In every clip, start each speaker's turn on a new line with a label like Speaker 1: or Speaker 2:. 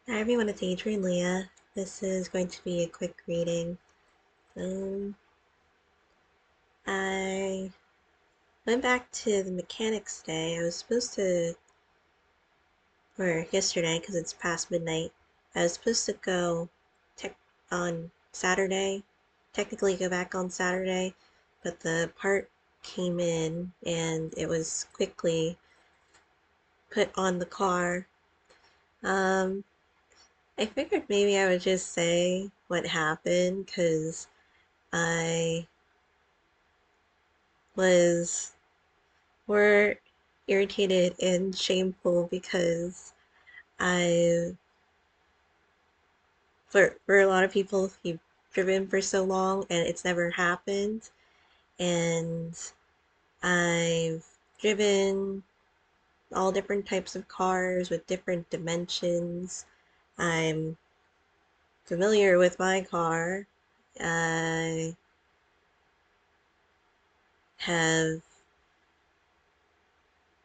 Speaker 1: Hi everyone, it's Adrian Leah. This is going to be a quick reading. Um, I went back to the mechanics today. I was supposed to, or yesterday because it's past midnight, I was supposed to go tech on Saturday, technically go back on Saturday, but the part came in and it was quickly put on the car. Um, I figured maybe I would just say what happened because I was more irritated and shameful because I, for a lot of people, you've driven for so long and it's never happened. And I've driven all different types of cars with different dimensions. I'm familiar with my car. I have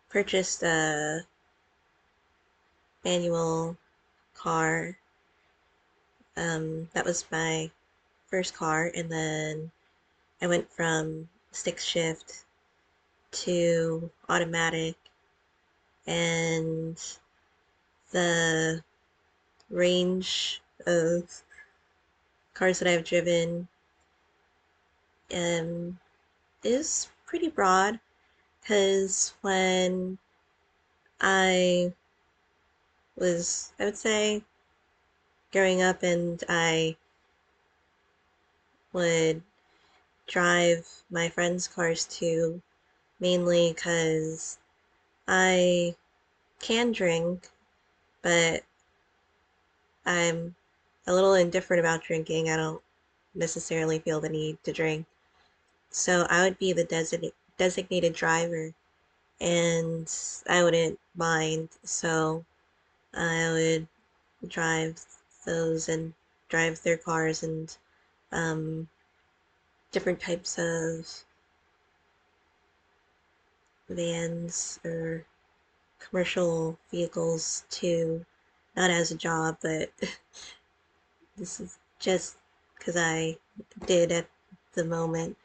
Speaker 1: purchased a manual car. That was my first car, and then I went from stick shift to automatic, and the range of cars that I've driven um, is pretty broad because when I I would say, growing up and I would drive my friends' cars too, mainly because I can drink, but I'm a little indifferent about drinking. I don't necessarily feel the need to drink. So I would be the designated driver and I wouldn't mind. So I would drive those and drive their cars and um, different types of vans or commercial vehicles too. Not as a job, but this is just because I did at the moment.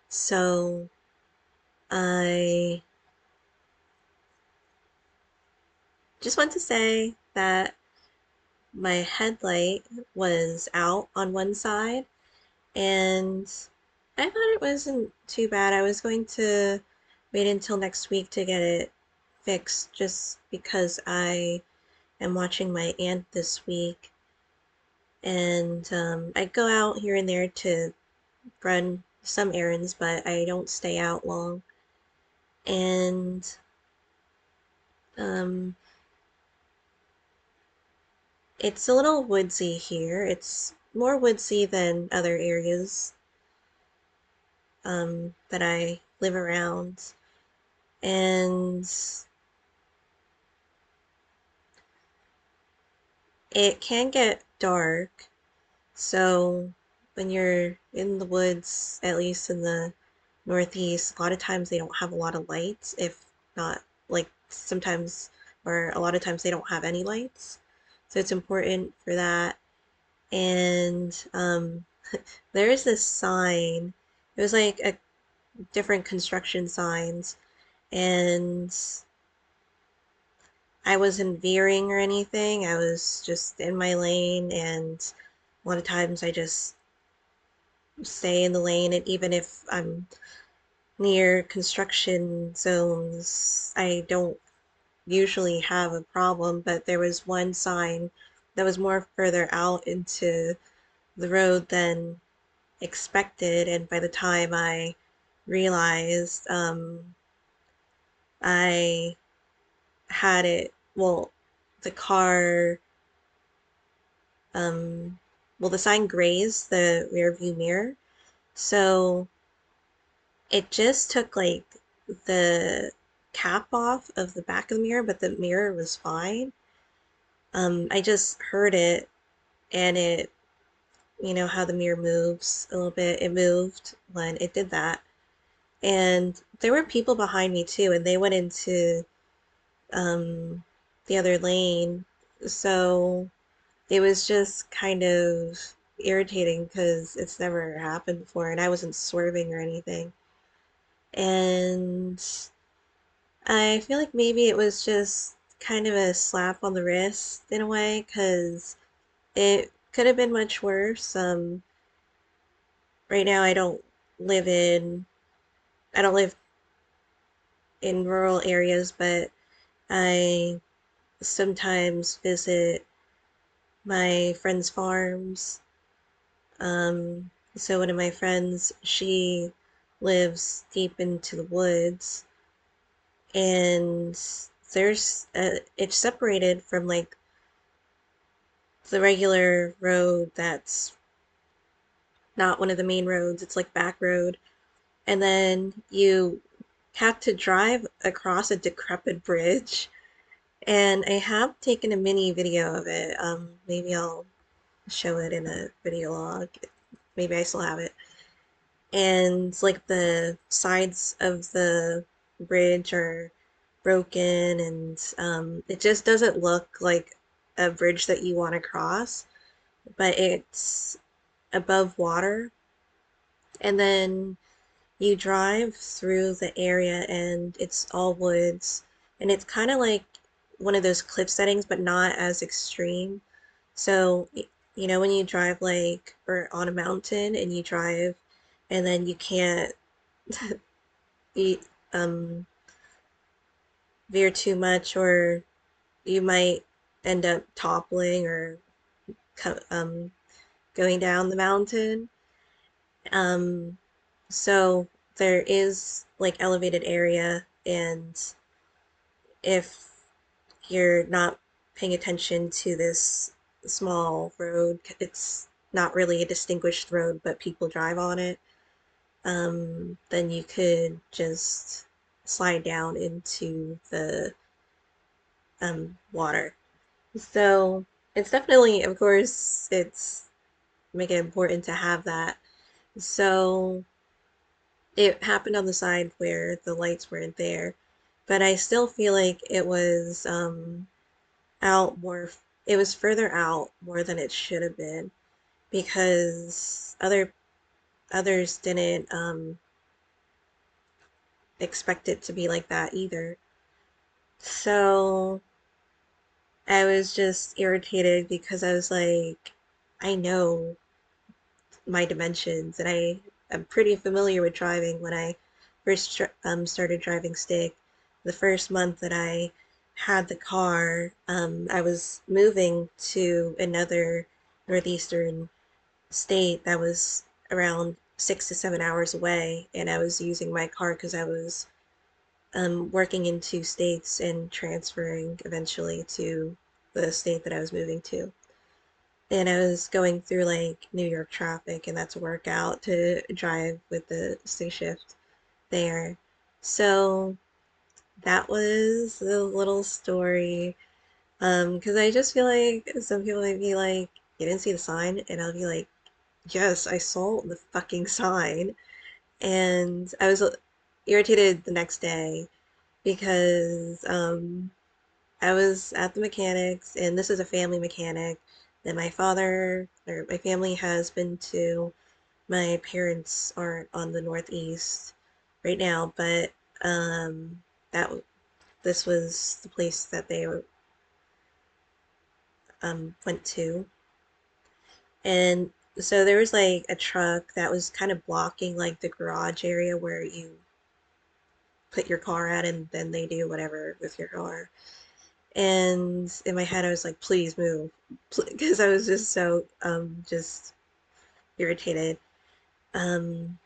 Speaker 1: So I just want to say that my headlight was out on one side, and I thought it wasn't too bad. I was going to wait until next week to get it fixed just because I am watching my aunt this week, and I go out here and there to run some errands, but I don't stay out long. And um, it's a little woodsy here. It's more woodsy than other areas that I live around. And it can get dark. So when you're in the woods, at least in the Northeast, a lot of times they don't have a lot of lights, if not like sometimes, or a lot of times they don't have any lights. So it's important for that. And there is this sign. It was like a different construction signs, and I wasn't veering or anything. I was just in my lane, and a lot of times I just stay in the lane, and even if I'm near construction zones, I don't usually have a problem, but there was one sign that was more further out into the road than expected, and by the time I realized, I had it, well, the car, um, well, the sign grazed the rear view mirror, so it just took like the cap off of the back of the mirror, but the mirror was fine. I just heard it, and it, you know how the mirror moves a little bit, it moved when it did that. And there were people behind me too, and they went into um, the other lane. So it was just kind of irritating because it's never happened before and I wasn't swerving or anything. And I feel like maybe it was just kind of a slap on the wrist in a way because it could have been much worse. Right now live in I don't live in rural areas, but I sometimes visit my friends' farms. So one of my friends, she lives deep into the woods, and it's separated from like the regular road that's not one of the main roads. It's like back road, and then you have to drive across a decrepit bridge. And I have taken a mini video of it. Maybe I'll show it in a video log. Maybe I still have it. And like the sides of the bridge are broken, and it just doesn't look like a bridge that you want to cross, but it's above water. And then you drive through the area, and it's all woods, and it's kind of like one of those cliff settings, but not as extreme. So, when you drive like or on a mountain and you drive and then you can't you, um, veer too much, or you might end up toppling or going down the mountain. Um, so there is like elevated area, and if you're not paying attention to this small road, it's not really a distinguished road, but people drive on it, then you could just slide down into the water. So it's definitely, of course, it's make it important to have that. So it happened on the side where the lights weren't there, but I still feel like it was out more, it was further out more than it should have been because others didn't expect it to be like that either. So I was just irritated because I was like, I know my dimensions, and I am pretty familiar with driving. When I first started driving stick, the first month that I had the car, I was moving to another northeastern state that was around 6 to 7 hours away, and I was using my car because I was working in two states and transferring eventually to the state that I was moving to. And I was going through like New York traffic, and that's a workout to drive with the stick shift there. So that was a little story. Because I just feel like some people might be like, you didn't see the sign, and I'll be like, yes, I saw the fucking sign. And I was irritated the next day because I was at the mechanics, and this is a family mechanic that my father or my family has been to. My parents aren't on the Northeast right now, but that this was the place that they went to, and so there was like a truck that was kind of blocking like the garage area where you put your car at, and then they do whatever with your car. And in my head, I was like, please move, because I was just so just irritated. Um,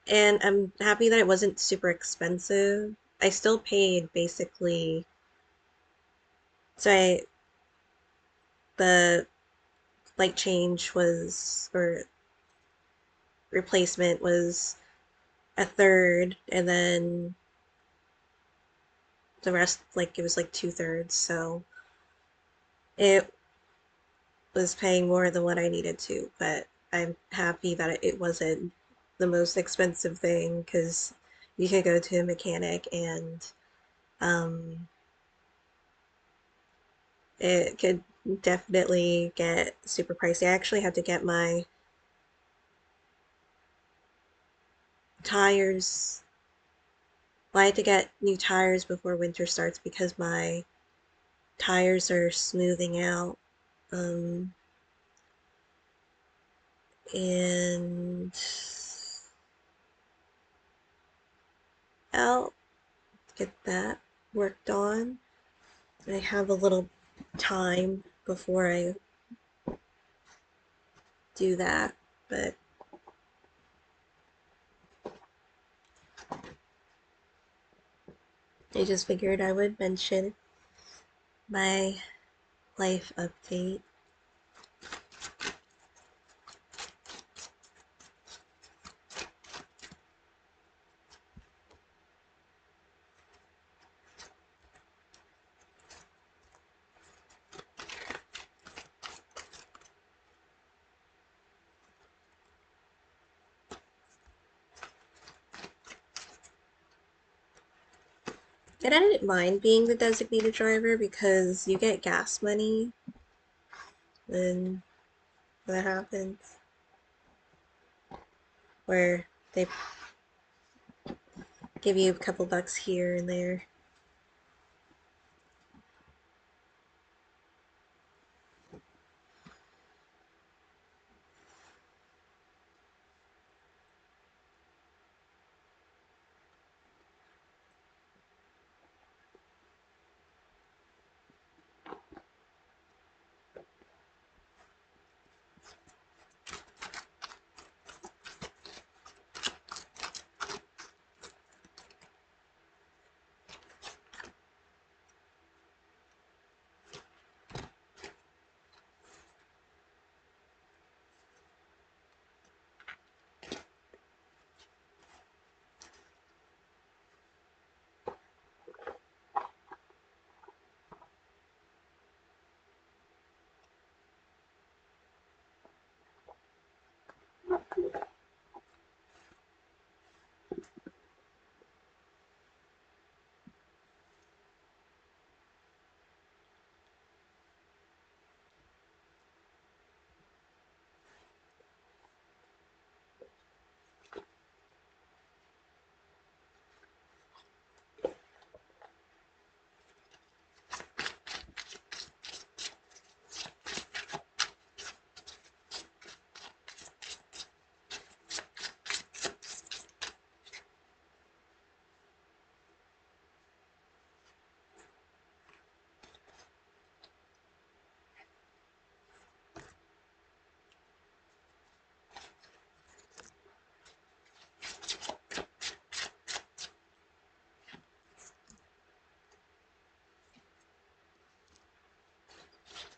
Speaker 1: and I'm happy that it wasn't super expensive. I still paid basically, so the light change was, or replacement was a third, and then the rest, like it was like 2/3. So it was paying more than what I needed to, but I'm happy that it wasn't the most expensive thing because you could go to a mechanic, and um, it could definitely get super pricey. I actually had to get my tires. Well, I had to get new tires before winter starts because my tires are smoothing out. Um, and I'll get that worked on. I have a little time before I do that, but I just figured I would mention my life update. And I didn't mind being the designated driver because you get gas money when that happens, where they give you a couple bucks here and there.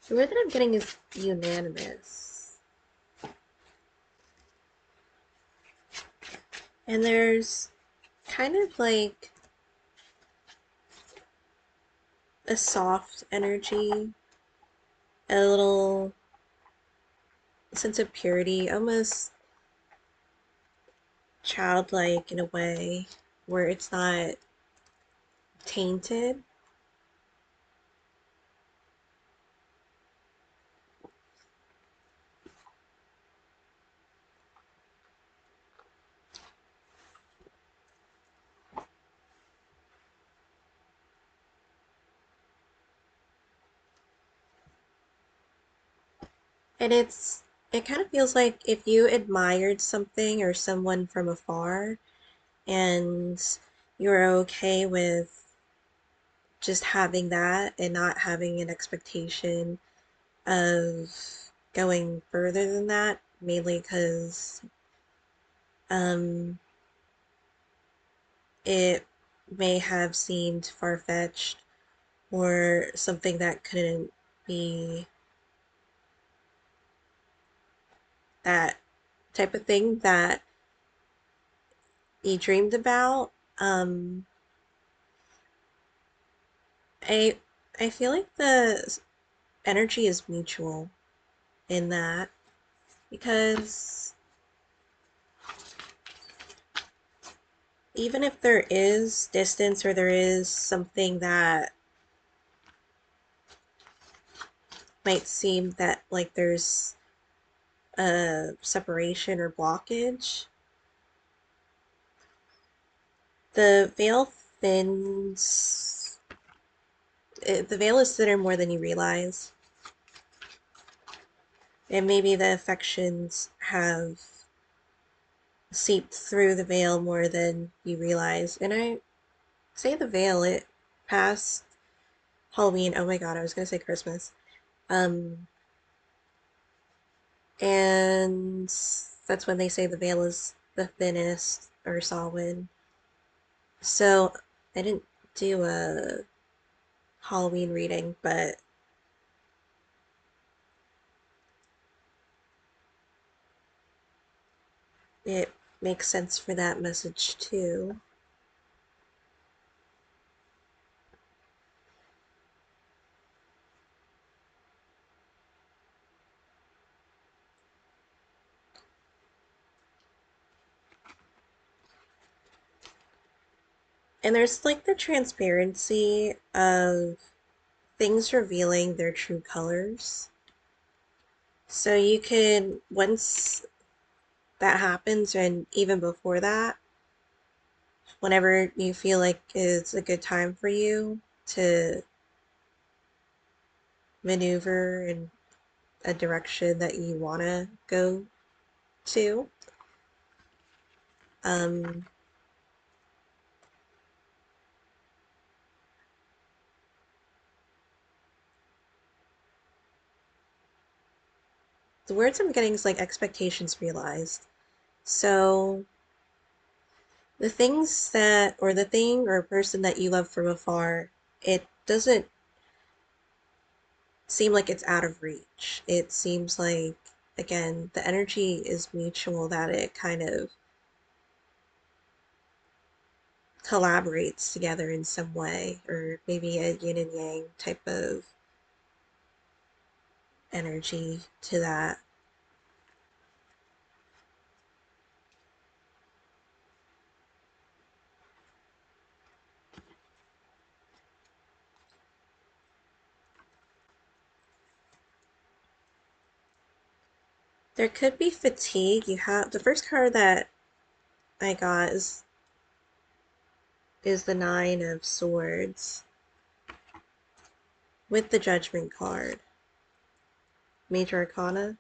Speaker 1: The word that I'm getting is unanimous. And there's kind of like a soft energy, a little sense of purity, almost childlike in a way, where it's not tainted. And it kind of feels like if you admired something or someone from afar and you're okay with just having that and not having an expectation of going further than that, mainly because um, it may have seemed far-fetched or something that couldn't be that type of thing that you dreamed about. Um, I I feel like the energy is mutual in that because even if there is distance or there is something that might seem that like there's a separation or blockage, the veil thins. The veil is thinner more than you realize, and maybe the affections have seeped through the veil more than you realize. And I say the veil, it passed Halloween. Oh my God, I was gonna say Christmas. Um, and that's when they say the veil is the thinnest or solid. So I didn't do a Halloween reading, but it makes sense for that message too. And there's like the transparency of things revealing their true colors. So you can, once that happens, and even before that, whenever you feel like it's a good time for you to maneuver in a direction that you want to go to, um, the words I'm getting is like expectations realized. So the things that, or the thing or person that you love from afar, it doesn't seem like it's out of reach. It seems like, again, the energy is mutual, that it kind of collaborates together in some way, or maybe a yin and yang type of energy to that. There could be fatigue. You have the first card that I got is the Nine of Swords with the Judgment card, Major Arcana.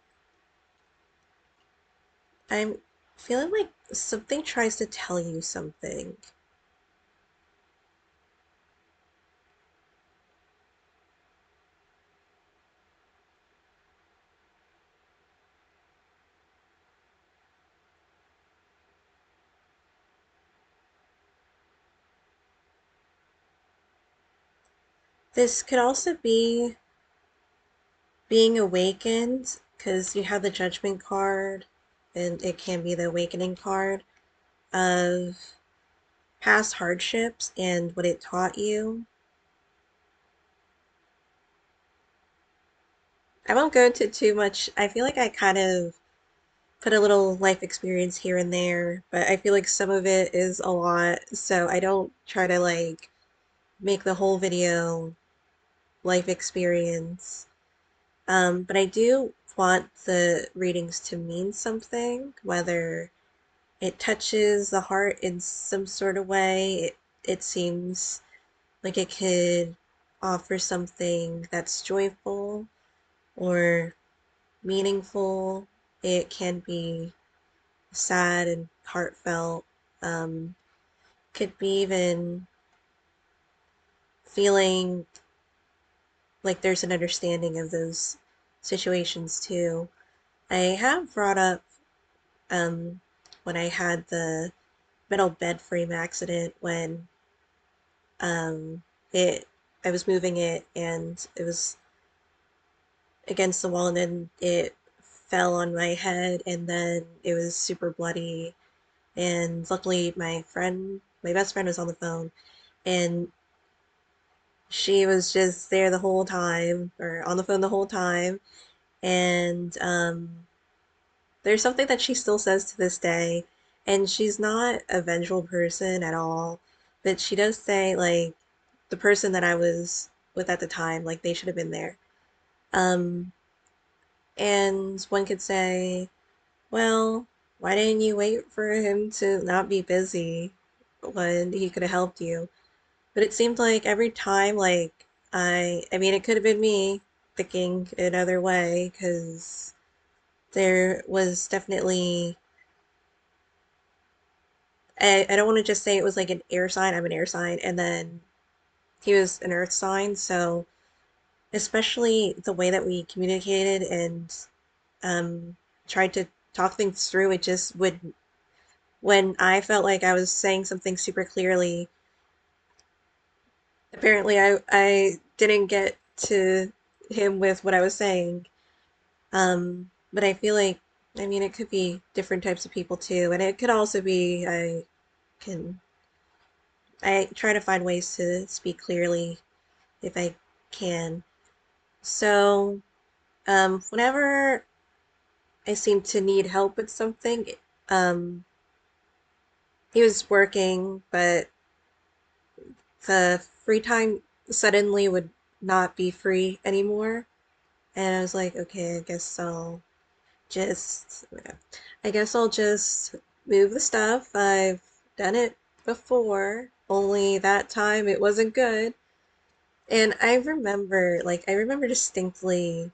Speaker 1: I'm feeling like something tries to tell you something. This could also be being awakened, because you have the Judgment card, and it can be the Awakening card of past hardships and what it taught you. I won't go into too much. I feel like I kind of put a little life experience here and there, but I feel like some of it is a lot, so I don't try to like make the whole video life experience. But I do want the readings to mean something, whether it touches the heart in some sort of way. It seems like it could offer something that's joyful or meaningful. It can be sad and heartfelt. Um, could be even feeling like there's an understanding of those situations too. I have brought up um, when I had the metal bed frame accident when um, it I was moving it and it was against the wall and then it fell on my head and then it was super bloody, and luckily my best friend was on the phone, and she was just there the whole time, or on the phone the whole time, and there's something that she still says to this day, and she's not a vengeful person at all, but she does say like the person that I was with at the time, like they should have been there. Um, and one could say, well, why didn't you wait for him to not be busy when he could have helped you? But it seemed like every time, like, I mean, it could have been me thinking another way, because there was definitely, I don't want to just say it was like an air sign, I'm an air sign, and then he was an earth sign, so especially the way that we communicated and um, tried to talk things through, it just would, when I felt like I was saying something super clearly, apparently I didn't get to him with what I was saying. But I feel like, I mean, it could be different types of people too, and it could also be can, I try to find ways to speak clearly if I can. So, whenever I seem to need help with something, um, he was working, but the free time suddenly would not be free anymore. And I was like, okay, just, I guess I'll just move the stuff. I've done it before, only that time it wasn't good. And I remember distinctly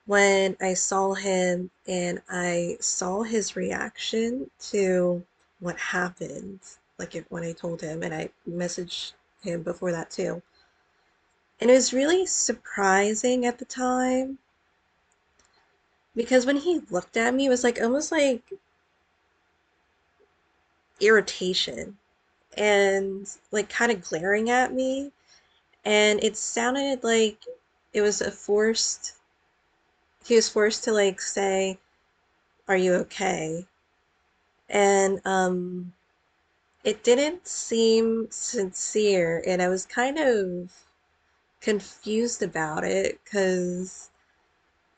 Speaker 1: when I saw him and I saw his reaction to what happened, like when I told him, and I messaged him before that too. And it was really surprising at the time because when he looked at me, it was like almost like irritation and like kind of glaring at me. And it sounded like it was he was forced to like say, "Are you okay?" And it didn't seem sincere, and I was kind of confused about it because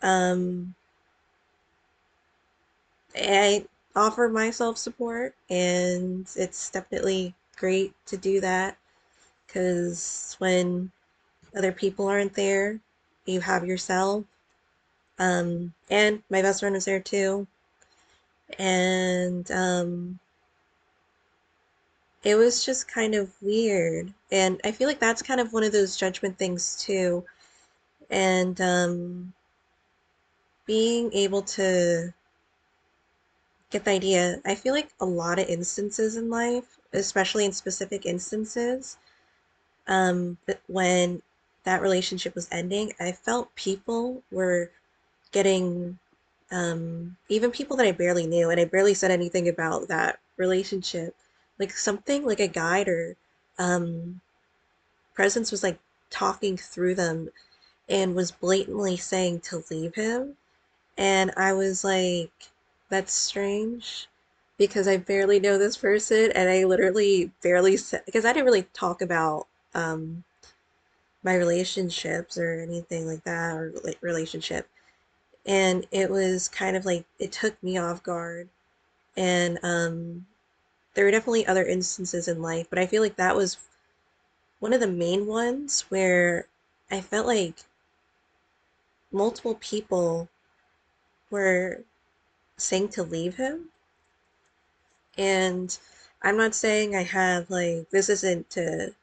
Speaker 1: um, I offer myself support, and it's definitely great to do that because when other people aren't there, you have yourself. And my best friend was there too, and it was just kind of weird. And I feel like that's kind of one of those judgment things too. And being able to get the idea, I feel like a lot of instances in life, especially in specific instances, when that relationship was ending, I felt people were getting, even people that I barely knew, and I barely said anything about that relationship, like something like a guide or um, presence was like talking through them and was blatantly saying to leave him. And I was like, that's strange because I barely know this person and I literally barely said, because I didn't really talk about um, my relationships or anything like that or like relationship. And it was kind of like, it took me off guard. And there were definitely other instances in life, but I feel like that was one of the main ones where I felt like multiple people were saying to leave him. And I'm not saying I have, like, this isn't to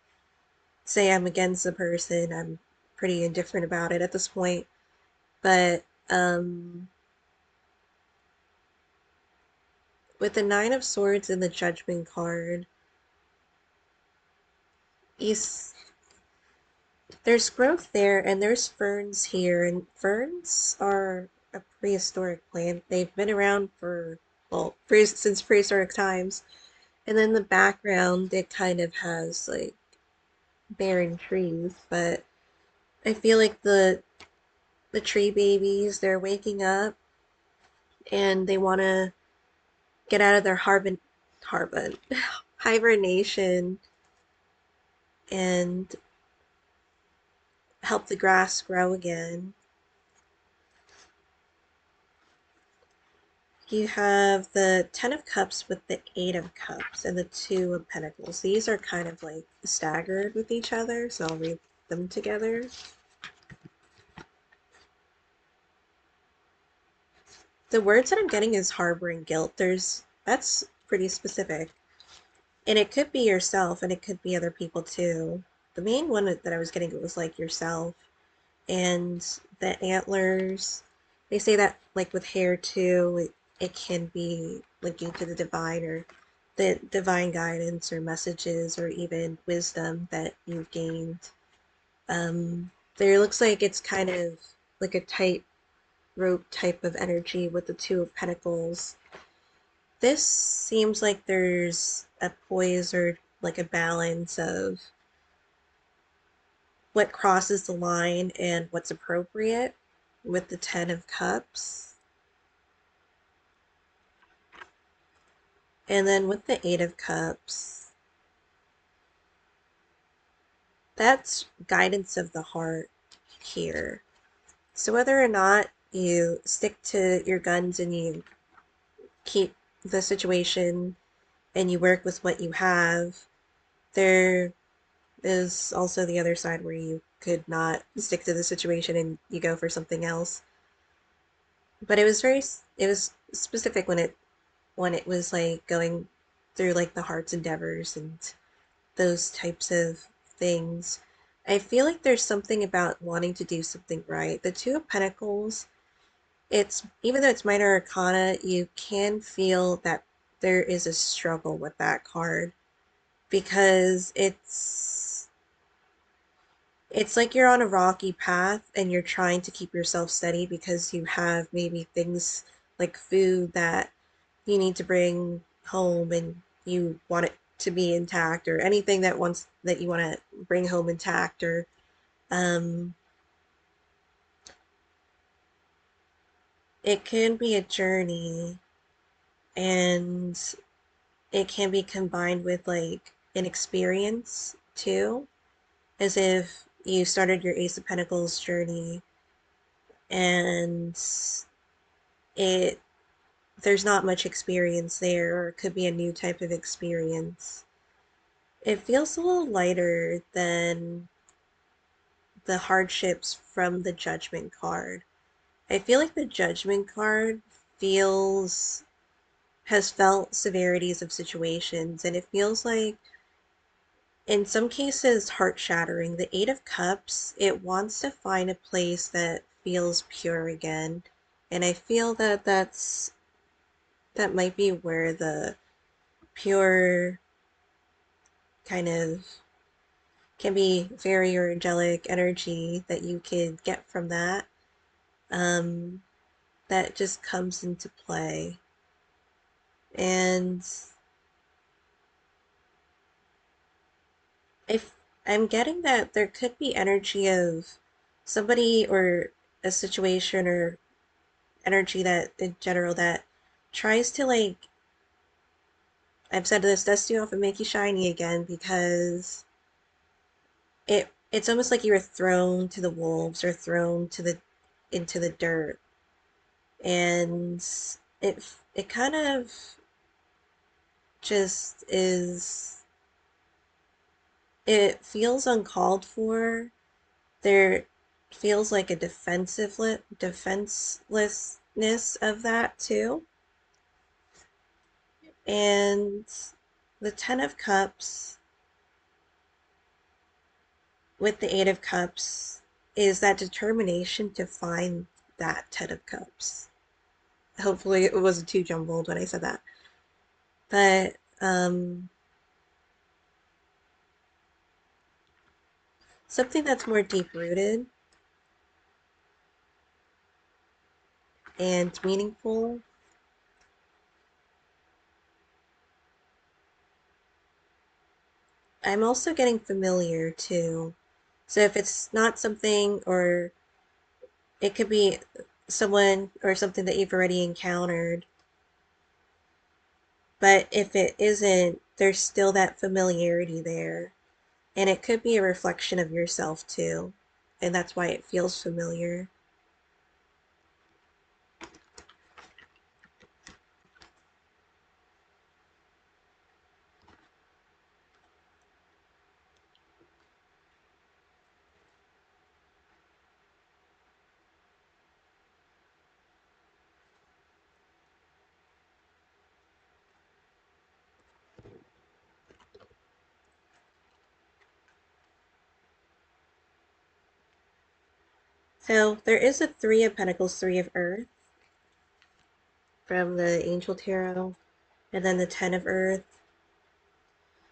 Speaker 1: say I'm against the person. I'm pretty indifferent about it at this point. But with the Nine of Swords and the Judgment card, you there's growth there and there's ferns here. And ferns are a prehistoric plant. They've been around for, well, since prehistoric times. And then the background, it kind of has like barren trees, but I feel like the tree babies, they're waking up and they want to get out of their harbin hibernation and help the grass grow again. You have the Ten of Cups with the Eight of Cups and the Two of Pentacles. These are kind of like staggered with each other, so I'll read them together. The words that I'm getting is harboring guilt. That's pretty specific. And it could be yourself and it could be other people too. The main one that I was getting was like yourself. And the antlers, they say that like with hair too, it can be linking to the divine or the divine guidance or messages or even wisdom that you've gained. There looks like it's kind of like a tight rope type of energy with the Two of Pentacles. This seems like there's a poise or like a balance of what crosses the line and what's appropriate with the Ten of Cups. And then with the Eight of Cups, that's guidance of the heart here. So whether or not you stick to your guns and you keep the situation and you work with what you have, there is also the other side where you could not stick to the situation and you go for something else. But it was specific when it was like going through like the heart's endeavors and those types of things. I feel like there's something about wanting to do something right. The Two of Pentacles, it's even though it's minor arcana, you can feel that there is a struggle with that card because it's like you're on a rocky path and you're trying to keep yourself steady because you have maybe things like food that you need to bring home and you want it to be intact or anything that you want to bring home intact or um it can be a journey and it can be combined with like an experience too, as if you started your Ace of Pentacles journey and it there's not much experience there, or it could be a new type of experience. It feels a little lighter than the hardships from the Judgment card. I feel like the Judgment card feels has felt severities of situations, and it feels like in some cases heart shattering. The Eight of Cups, it wants to find a place that feels pure again, and I feel that that might be where the pure kind of can be very angelic energy that you could get from that. Um, that just comes into play. And if I'm getting that there could be energy of somebody or a situation or energy that in general that tries to like I've said this, dust you off and make you shiny again because it's almost like you were thrown to the wolves or thrown to the into the dirt and it kind of just is it feels uncalled for. There feels like a defenselessness of that too. And the Ten of Cups with the Eight of Cups is that determination to find that Ten of Cups. Hopefully it wasn't too jumbled when I said that. But something that's more deep rooted and meaningful. I'm also getting familiar too. So if it's not something, or it could be someone or something that you've already encountered, but if it isn't, there's still that familiarity there. And it could be a reflection of yourself too. And that's why it feels familiar. So there is a Three of Pentacles, Three of Earth from the Angel Tarot, and then the Ten of Earth.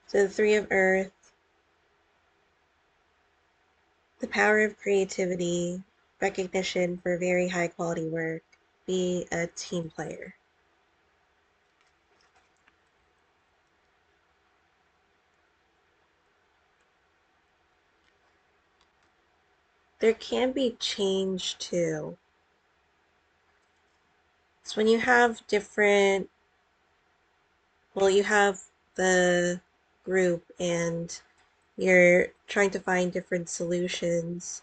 Speaker 1: So the Three of Earth, the power of creativity, recognition for very high quality work, be a team player. There can be change too. So when you have different, well, you have the group and you're trying to find different solutions,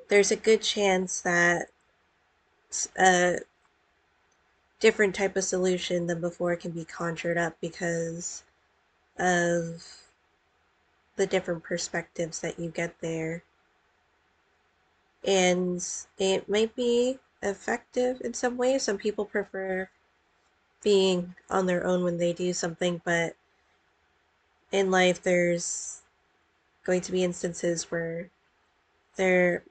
Speaker 1: there's a good chance that a different type of solution than before can be conjured up because of the different perspectives that you get there. And it might be effective in some ways. Some people prefer being on their own when they do something, but in life, there's going to be instances where there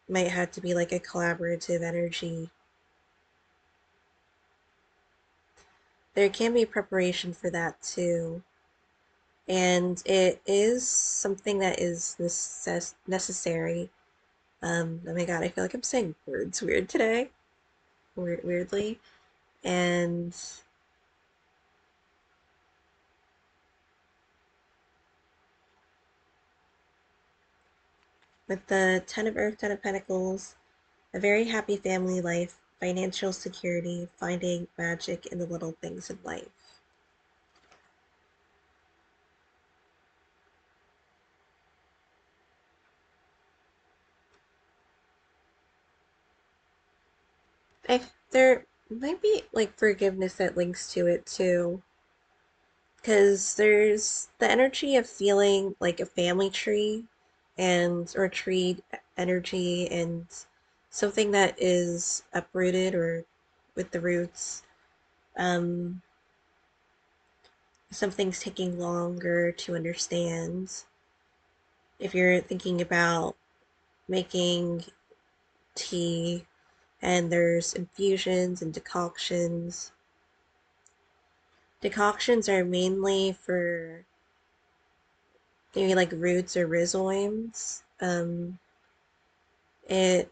Speaker 1: might have to be like a collaborative energy. There can be preparation for that too. And it is something that is necessary. Oh my god, I feel like I'm saying words weird today, weirdly. And with the Ten of Earth, Ten of Pentacles, a very happy family life, financial security, finding magic in the little things in life. There might be like forgiveness that links to it too, because there's the energy of feeling like a family tree and or tree energy and something that is uprooted or with the roots. Um, Something's taking longer to understand. If you're thinking about making tea and there's infusions and decoctions, decoctions are mainly for maybe like roots or rhizomes. It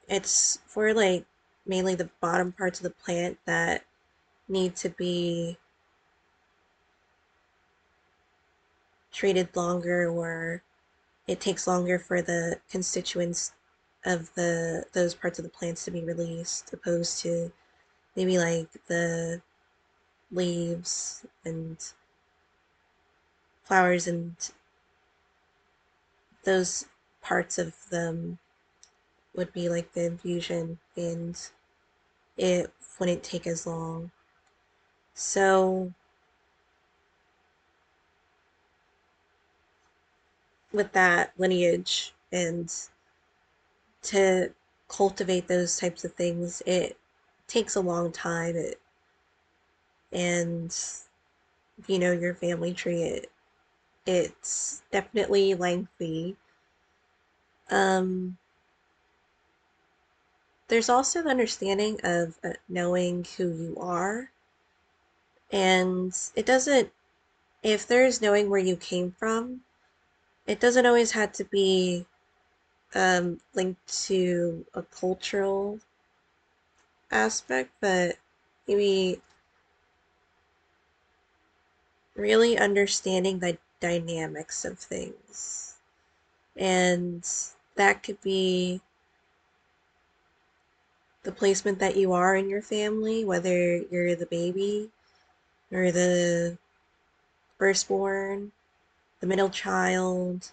Speaker 1: it's for like mainly the bottom parts of the plant that need to be treated longer, or it takes longer for the constituents of the those parts of the plants to be released, opposed to maybe like the leaves and flowers and those parts of them would be like the infusion and it wouldn't take as long. So with that lineage and to cultivate those types of things, it takes a long time. And if you know your family tree, it's definitely lengthy. Um, there's also the understanding of knowing who you are, and it doesn't. If there's knowing where you came from, it doesn't always have to be linked to a cultural aspect, but maybe really understanding the dynamics of things. And that could be the placement that you are in your family, whether you're the baby or the firstborn, the middle child,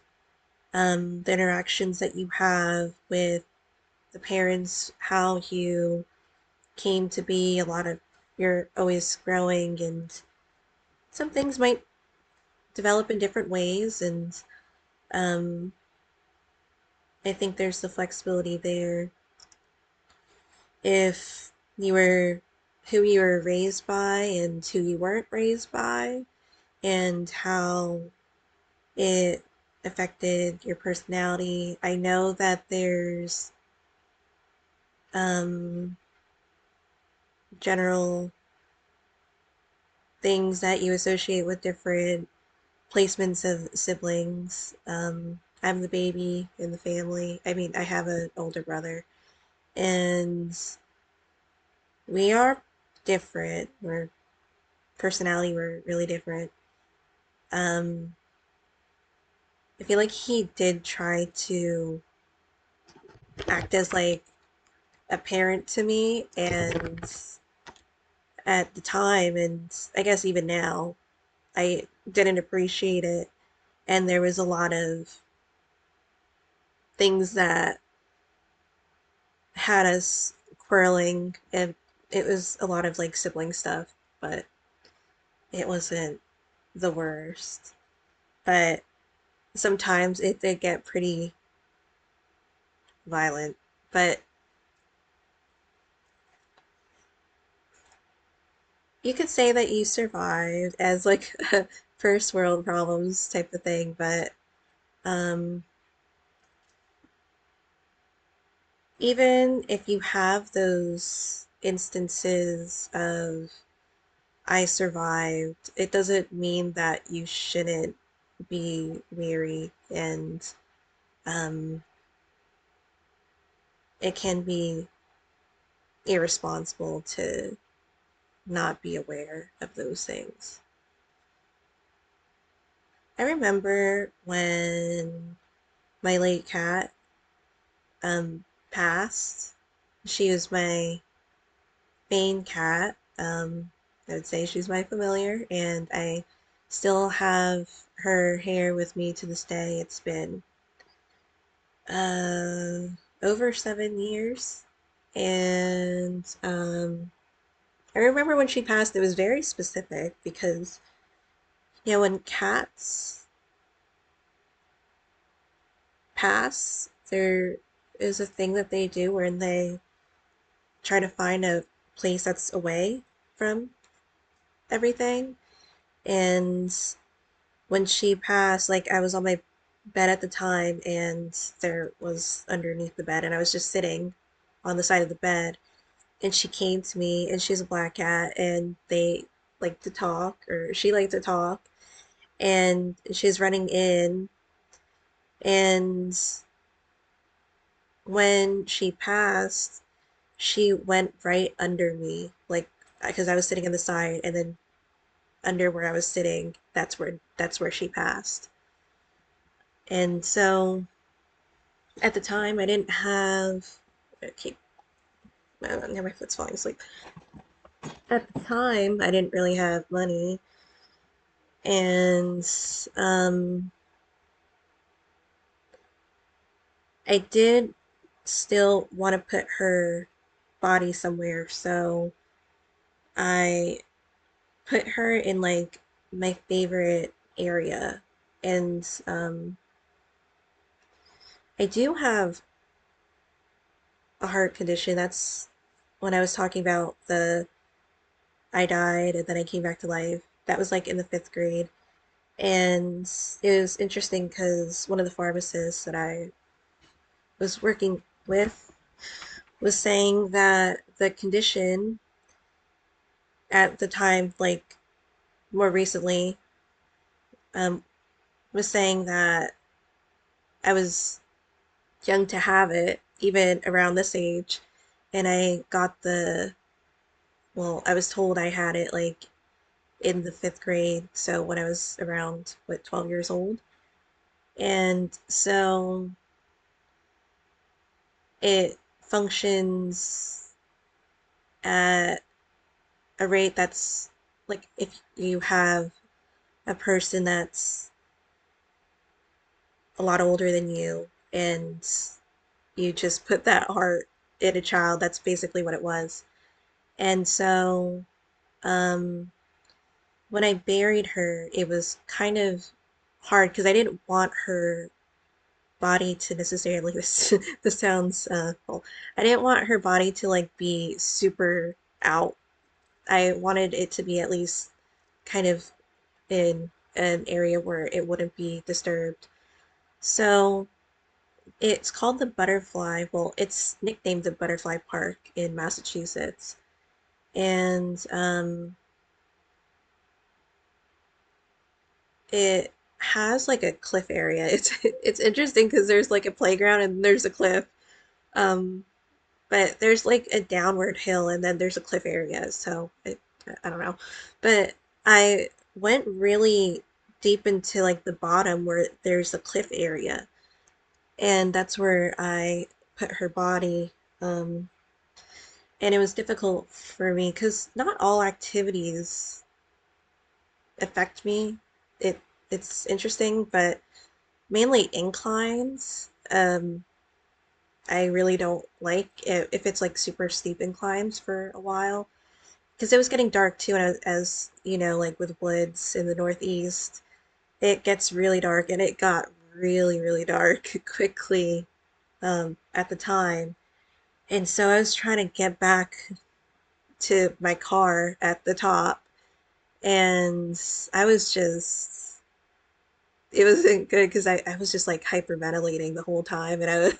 Speaker 1: the interactions that you have with the parents, how you came to be. A lot of you're always growing, and some things might develop in different ways, and um, I think there's the flexibility there. If you were who you were raised by and who you weren't raised by, and how it affected your personality. I know that there's um, general things that you associate with different placements of siblings. I'm the baby in the family. I mean, I have an older brother, and we are different. We're personality, we're really different. Um, I feel like he did try to act as like a parent to me, and at the time, and I guess even now, I didn't appreciate it, and there was a lot of things that had us quarreling, and it was a lot of like sibling stuff, but it wasn't the worst. But sometimes it did get pretty violent. But you could say that you survived as like a first world problems type of thing, but um, even if you have those instances of I survived, it doesn't mean that you shouldn't be weary, and um, it can be irresponsible to not be aware of those things. I remember when my late cat passed. She was my main cat. I would say she's my familiar, and I still have her hair with me to this day. It's been uh, over 7 years, and I remember when she passed, it was very specific because when cats pass, there is a thing that they do where they try to find a place that's away from everything. And when she passed, like I was on my bed at the time, and there was underneath the bed, and I was just sitting on the side of the bed, and she came to me, and she's a black cat, and they like to talk, or she liked to talk, and she's running in, and when she passed, she went right under me, like because I was sitting on the side, and then under where I was sitting, that's where she passed. And so at the time, I didn't have. Okay, now my foot's falling asleep. At the time, I didn't really have money, and um, I did still want to put her body somewhere, so I put her in like my favorite area, and I do have a heart condition. That's when I was talking about the I died and then I came back to life. That was like in the fifth grade. And it was interesting because one of the pharmacists that I was working with was saying that the condition at the time, like more recently, um, was saying that I was young to have it, even around this age. And I got I was told I had it like in the fifth grade, so when I was around, what, 12 years old. And so it functions at a rate that's like if you have a person that's a lot older than you and you just put that heart in a child, that's basically what it was. And so um, when I buried her, it was kind of hard because I didn't want her body to necessarily this sounds well, I didn't want her body to like be super out. I wanted it to be at least kind of in an area where it wouldn't be disturbed. So it's called the Butterfly. Well, it's nicknamed the Butterfly Park in Massachusetts. And it has like a cliff area. It's interesting because there's like a playground and there's a cliff. Um, but there's like a downward hill and then there's a cliff area. I don't know. But I went really deep into like the bottom where there's a cliff area. And that's where I put her body. Um, and it was difficult for me because not all activities affect me. It it's interesting, but mainly inclines. I really don't like if it's like super steep inclines for a while because it was getting dark too, and as you know, like with woods in the Northeast, it gets really dark, and it got really dark quickly at the time. And so I was trying to get back to my car at the top, and I was just it wasn't good because I was just like hyperventilating the whole time, and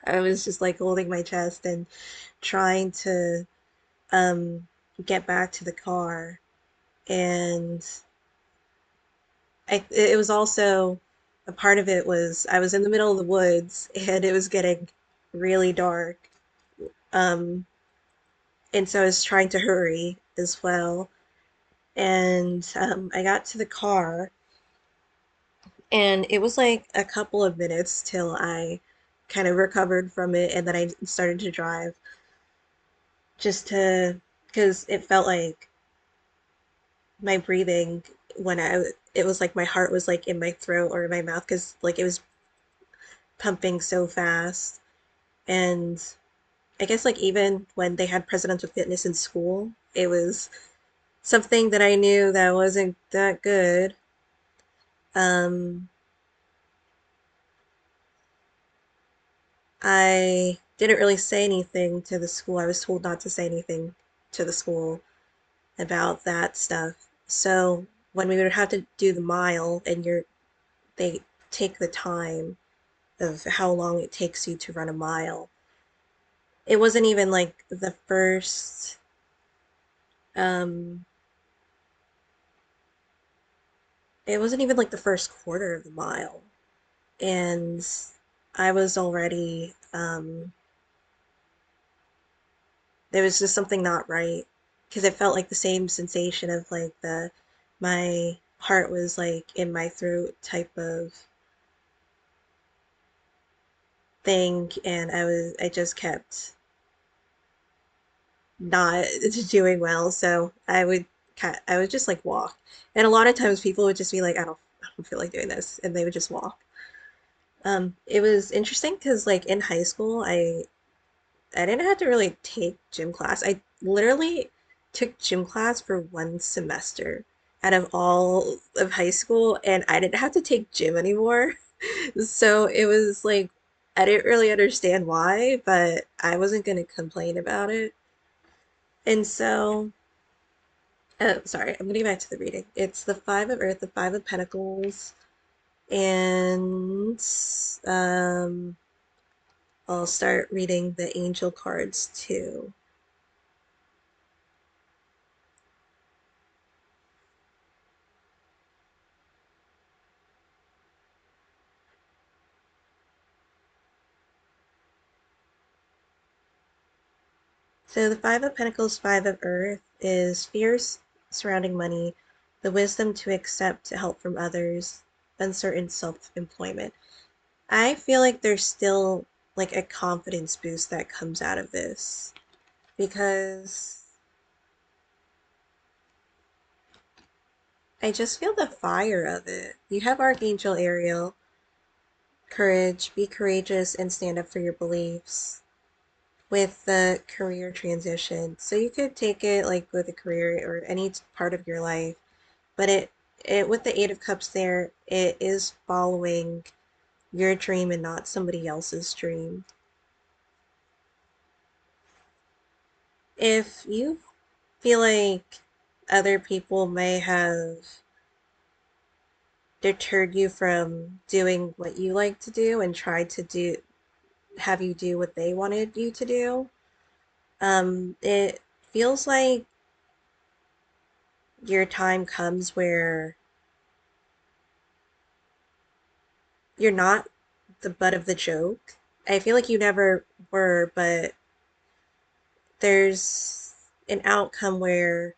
Speaker 1: I was just like holding my chest and trying to um get back to the car. And it was also a part of it was I was in the middle of the woods and it was getting really dark. Um, and so I was trying to hurry as well. And I got to the car, and it was like a couple of minutes till I kind of recovered from it, and then I started to drive just to because it felt like my breathing when it was like my heart was like in my throat or in my mouth because like it was pumping so fast. And I guess like even when they had presidential fitness in school, it was something that I knew that wasn't that good. Um, I didn't really say anything to the school. I was told not to say anything to the school about that stuff. So when we would have to do the mile and they take the time of how long it takes you to run a mile. It wasn't even like the first um it wasn't even like the first quarter of the mile. And I was already there was just something not right because it felt like the same sensation of like the my heart was like in my throat type of thing, and I just kept not doing well. So I would just like walk. And a lot of times people would just be like, I don't feel like doing this, and they would just walk. It was interesting because like in high school, I didn't have to really take gym class. I literally took gym class for one semester out of all of high school, and I didn't have to take gym anymore. So it was like I didn't really understand why, but I wasn't going to complain about it. And so sorry, I'm gonna get back to the reading. It's the Five of Earth, the Five of Pentacles, and um, I'll start reading the angel cards too. So the Five of Pentacles, Five of Earth is fears surrounding money, the wisdom to accept help from others, uncertain self-employment. I feel like there's still like a confidence boost that comes out of this because I just feel the fire of it. You have Archangel Ariel, courage, be courageous and stand up for your beliefs with the career transition. So you could take it like with a career or any part of your life, but it with the Eight of Cups there, it is following your dream and not somebody else's dream. If you feel like other people may have deterred you from doing what you like to do and tried to have you do what they wanted you to do. It feels like your time comes where you're not the butt of the joke. I feel like you never were, but there's an outcome where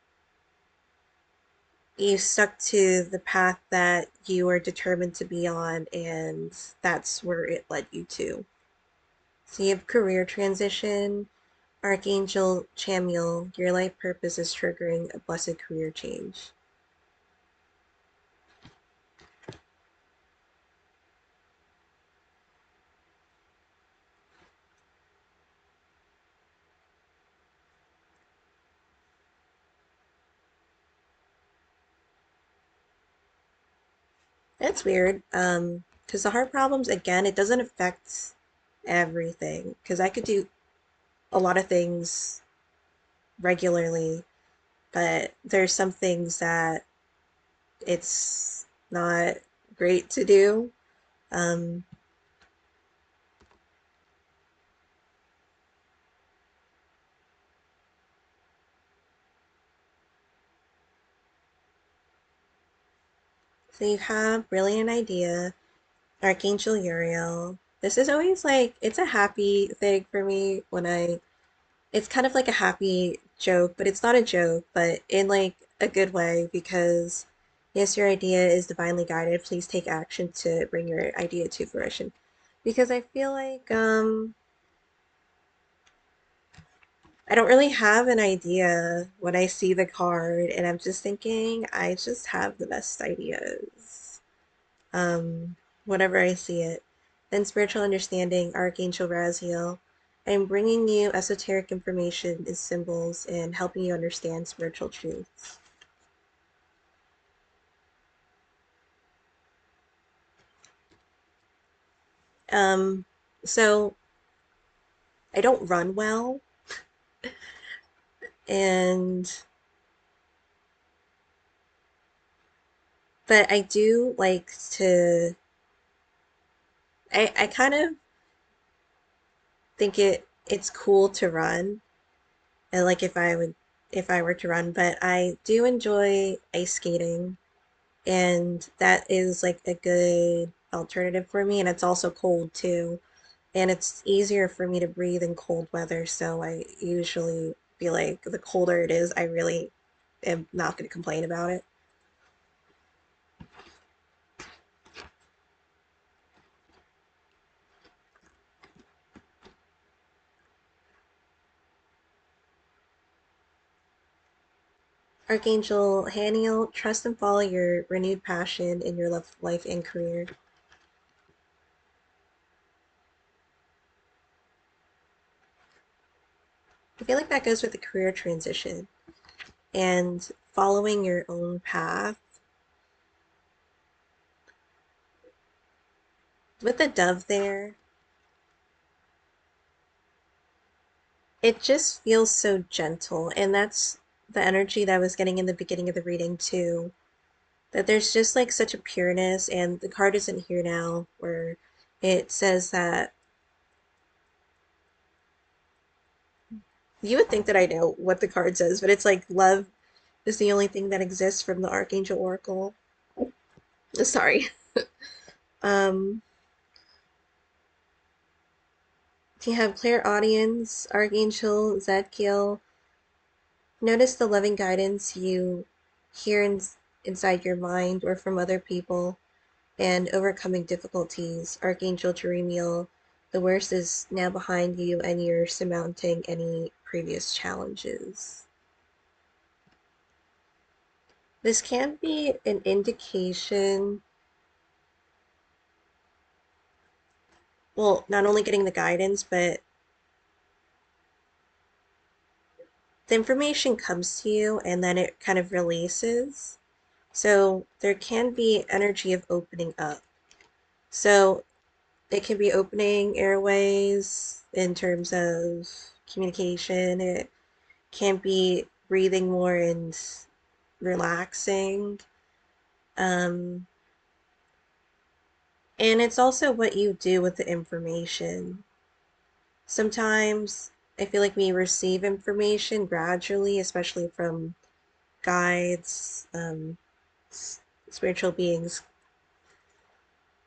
Speaker 1: you stuck to the path that you were determined to be on, and that's where it led you to. So you have career transition, Archangel Chamiel, your life purpose is triggering a blessed career change. That's weird. Because the heart problems, again, it doesn't affect everything. Because I could do a lot of things regularly, but there's some things that it's not great to do. Um, so you have brilliant idea, Archangel Uriel. This is always like it's a happy thing for me when I it's kind of like a happy joke, but it's not a joke, but in like a good way because yes, your idea is divinely guided. Please take action to bring your idea to fruition. Because I feel like I don't really have an idea when I see the card and I'm just thinking I just have the best ideas. Whenever I see it. Then spiritual understanding, Archangel Raziel. I'm bringing you esoteric information as symbols and helping you understand spiritual truths. Um, so I don't run well, and but I do like to. I kind of think it's cool to run, and like if I were to run, but I do enjoy ice skating and that is like a good alternative for me and it's also cold too and it's easier for me to breathe in cold weather so I usually feel like the colder it is I really am not going to complain about it. Archangel Haniel, trust and follow your renewed passion in your love life and career. I feel like that goes with the career transition and following your own path. With the dove there, it just feels so gentle and that's the energy that I was getting in the beginning of the reading too that there's just like such a pureness and the card isn't here now where it says that you would think that I know what the card says but it's like love is the only thing that exists from the Archangel Oracle. Sorry. um you have clear audience, Archangel Zadkiel. Notice the loving guidance you hear inside your mind or from other people and overcoming difficulties. Archangel Jeremiel, the worst is now behind you and you're surmounting any previous challenges. This can be an indication, well, not only getting the guidance, but the information comes to you and then it kind of releases. So there can be energy of opening up. So it can be opening airways in terms of communication. It can be breathing more and relaxing. Um, And it's also what you do with the information. Sometimes I feel like we receive information gradually, especially from guides, spiritual beings,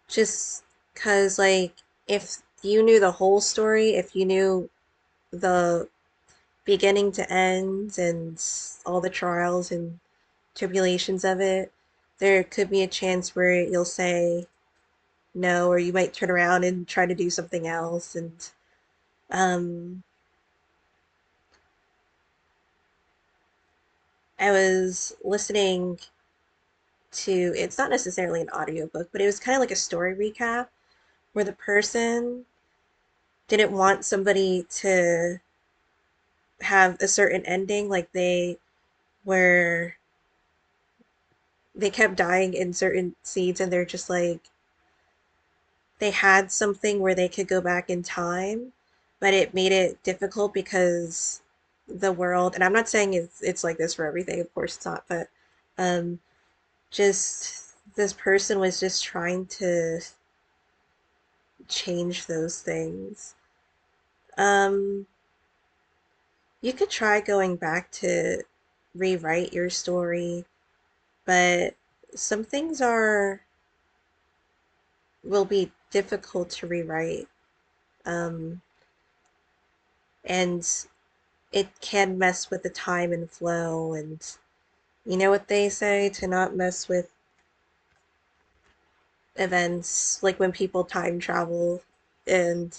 Speaker 1: just because, like, if you knew the whole story, if you knew the beginning to end and all the trials and tribulations of it, there could be a chance where you'll say no, or you might turn around and try to do something else. And um, I was listening to, it's not necessarily an audiobook, but it was kind of like a story recap where the person didn't want somebody to have a certain ending, like were they kept dying in certain scenes, and they're just like they had something where they could go back in time, but it made it difficult because the world, and I'm not saying it's like this for everything, of course it's not, but um just this person was just trying to change those things. Um you could try going back to rewrite your story, but some things are will be difficult to rewrite. Um and it can mess with the time and flow, and you know what they say, to not mess with events like when people time travel, and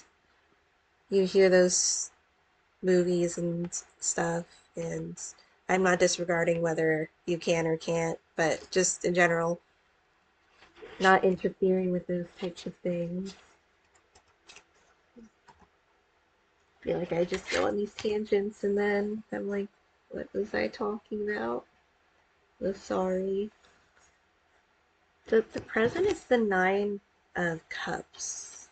Speaker 1: you hear those movies and stuff. And I'm not disregarding whether you can or can't, but just in general, not interfering with those types of things. I feel like I just go on these tangents and then I'm like, what was I talking about? Oh, sorry. The present is the Nine of Cups.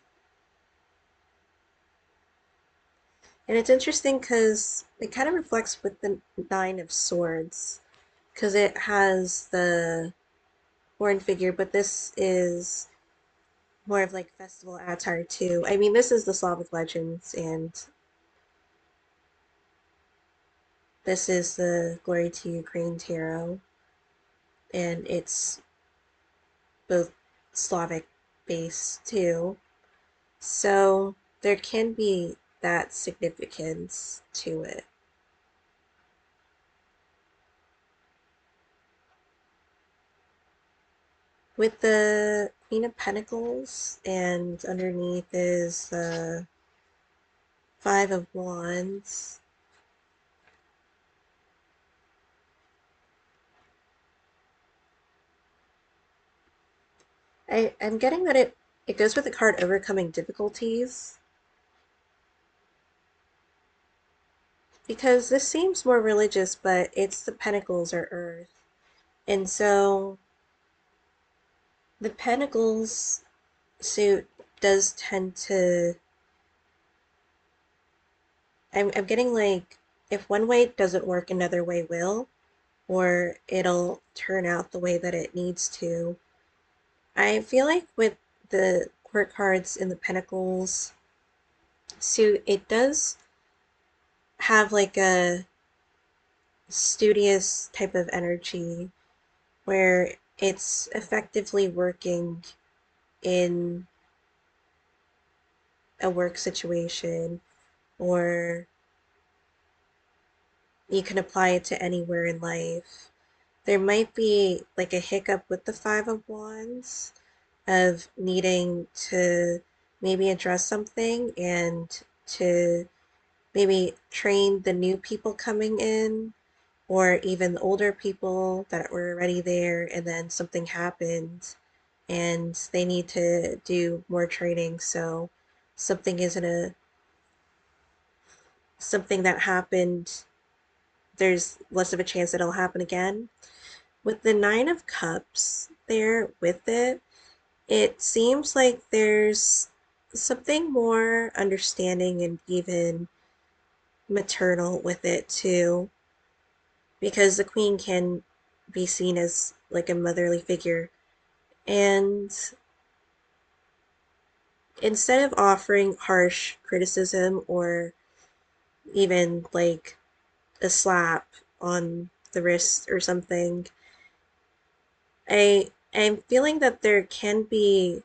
Speaker 1: And it's interesting because it kind of reflects with the Nine of Swords, because it has the horn figure, but this is more of like festival attire too. I mean, this is the Slavic legends, and this is the Glory to Ukraine tarot, and it's both Slavic based too. So there can be that significance to it. With the Queen of Pentacles, and underneath is the Five of Wands. I'm getting that it goes with the card overcoming difficulties, because this seems more religious, but it's the Pentacles or Earth. And so the Pentacles suit does tend to, I'm getting like, if one way doesn't work, another way will, or it'll turn out the way that it needs to. I feel like with the court cards in the Pentacles suit, it does have like a studious type of energy where it's effectively working in a work situation, or you can apply it to anywhere in life. There might be like a hiccup with the Five of Wands of needing to maybe address something and to maybe train the new people coming in, or even the older people that were already there, and then something happened and they need to do more training. So something isn't a something that happened, there's less of a chance that it'll happen again. With the Nine of Cups there with it, it seems like there's something more understanding and even maternal with it too, because the queen can be seen as like a motherly figure. And instead of offering harsh criticism or even like a slap on the wrist or something, I'm feeling that there can be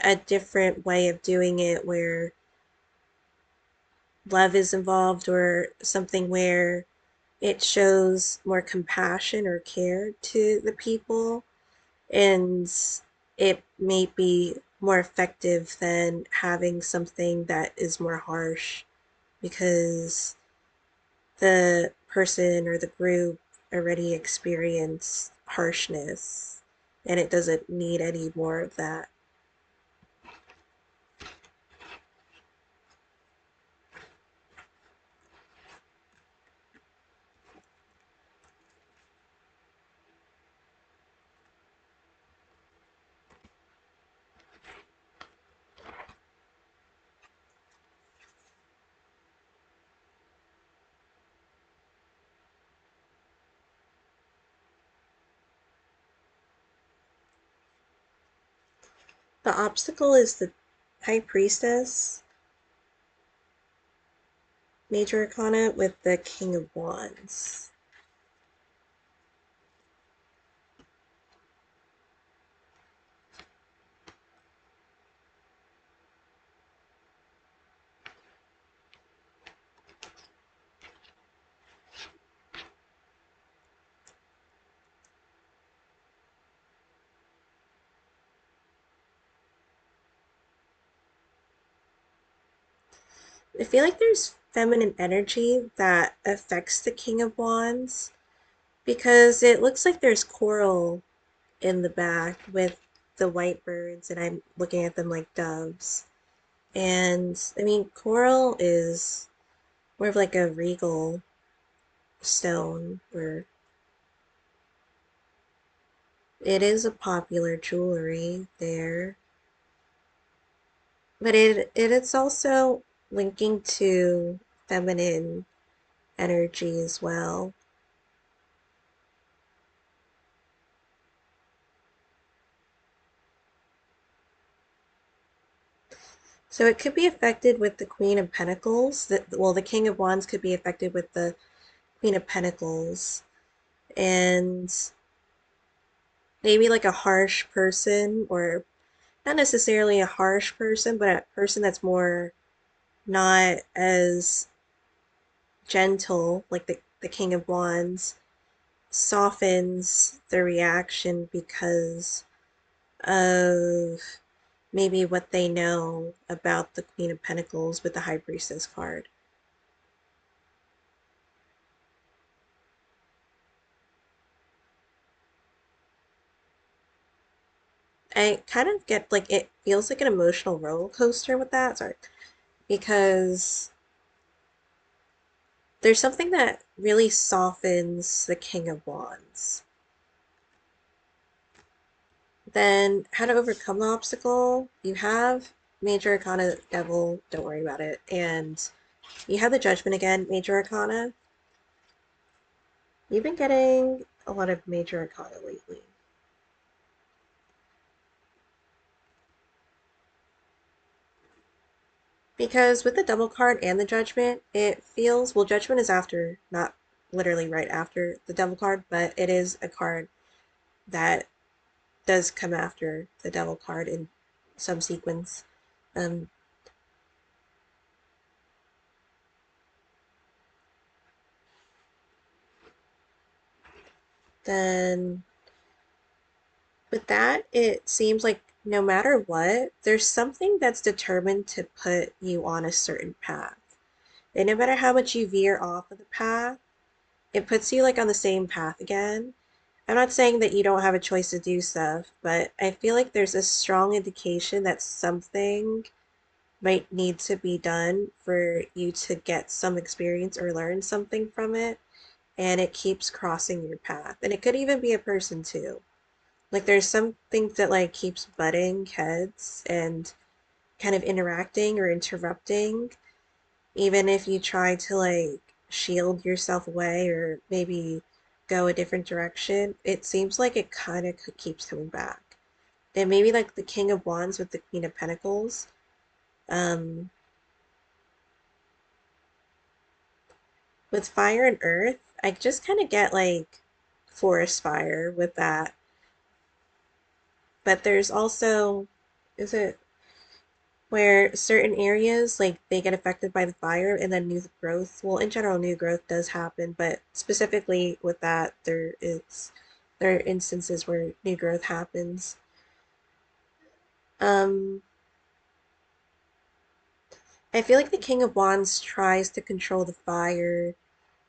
Speaker 1: a different way of doing it where love is involved or something where it shows more compassion or care to the people, and it may be more effective than having something that is more harsh because the person or the group already experienced harshness and it doesn't need any more of that. The obstacle is the High Priestess, Major Arcana, with the King of Wands. I feel like there's feminine energy that affects the King of Wands because it looks like there's coral in the back with the white birds, and I'm looking at them like doves. And I mean, coral is more of like a regal stone, where it is a popular jewelry there, but it is also linking to feminine energy as well. So it could be affected with the Queen of Pentacles. Well, the King of Wands could be affected with the Queen of Pentacles, and maybe like a harsh person, or not necessarily a harsh person, but a person that's more not as gentle, like the King of Wands, softens the reaction because of maybe what they know about the Queen of Pentacles with the High Priestess card. I kind of get like it feels like an emotional roller coaster with that. Sorry. Because there's something that really softens the King of Wands. Then, how to overcome the obstacle? You have Major Arcana Devil, don't worry about it. And you have the Judgment again, Major Arcana. You've been getting a lot of Major Arcana lately. Because with the Devil card and the Judgment, it feels, well, Judgment is after, not literally right after the Devil card, but it is a card that does come after the Devil card in some sequence. Um, then with that, it seems like no matter what, there's something that's determined to put you on a certain path. And no matter how much you veer off of the path, it puts you like on the same path again. I'm not saying that you don't have a choice to do stuff, but I feel like there's a strong indication that something might need to be done for you to get some experience or learn something from it, and it keeps crossing your path. And it could even be a person too. Like there's something that like keeps butting heads and kind of interacting or interrupting, even if you try to like shield yourself away or maybe go a different direction. It seems like it kind of keeps coming back. And maybe like the King of Wands with the Queen of Pentacles. Um, with fire and earth, I just kind of get like forest fire with that. But there's also, is it where certain areas like they get affected by the fire and then new growth, well, in general, new growth does happen, but specifically with that, there are instances where new growth happens. Um, I feel like the King of Wands tries to control the fire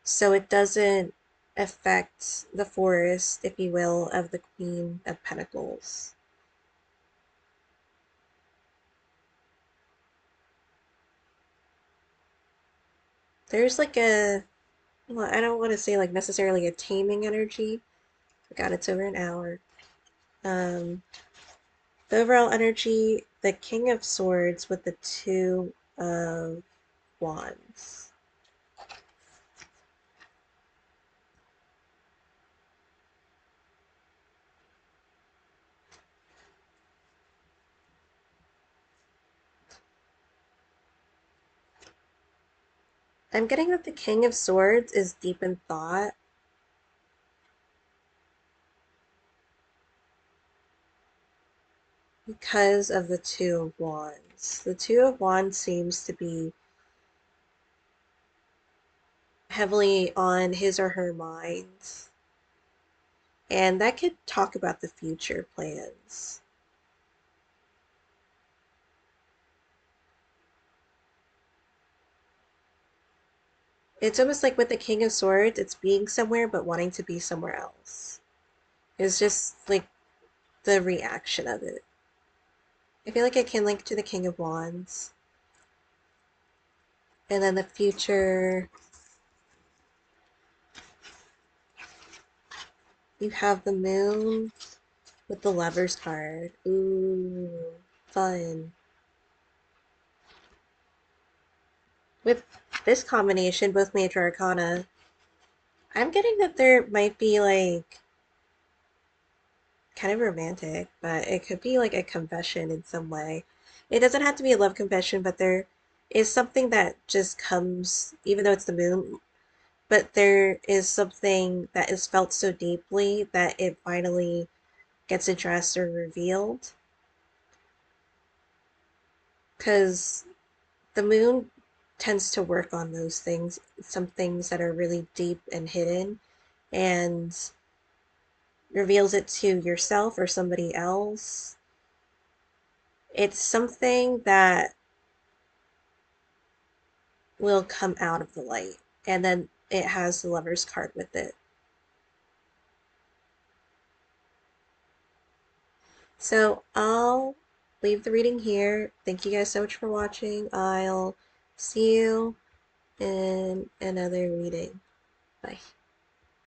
Speaker 1: so it doesn't affect the forest, if you will, of the Queen of Pentacles. There's like a, well, I don't want to say like necessarily a taming energy. Oh God, it's over an hour. Um, the overall energy, the King of Swords with the Two of Wands. I'm getting that the King of Swords is deep in thought because of the Two of Wands. The Two of Wands seems to be heavily on his or her mind, and that could talk about the future plans. It's almost like with the King of Swords, it's being somewhere but wanting to be somewhere else. It's just like the reaction of it. I feel like it can link to the King of Wands. And then the future, you have the moon with the lovers card. Ooh, fun. With this combination, both major arcana, I'm getting that there might be like kind of romantic, but it could be like a confession in some way. It doesn't have to be a love confession, but there is something that just comes, even though it's the moon, but there is something that is felt so deeply that it finally gets addressed or revealed. Because the moon tends to work on those things, some things that are really deep and hidden, and reveals it to yourself or somebody else. It's something that will come out of the light. And then it has the lover's card with it. So I'll leave the reading here. Thank you guys so much for watching. I'll see you in another reading. Bye.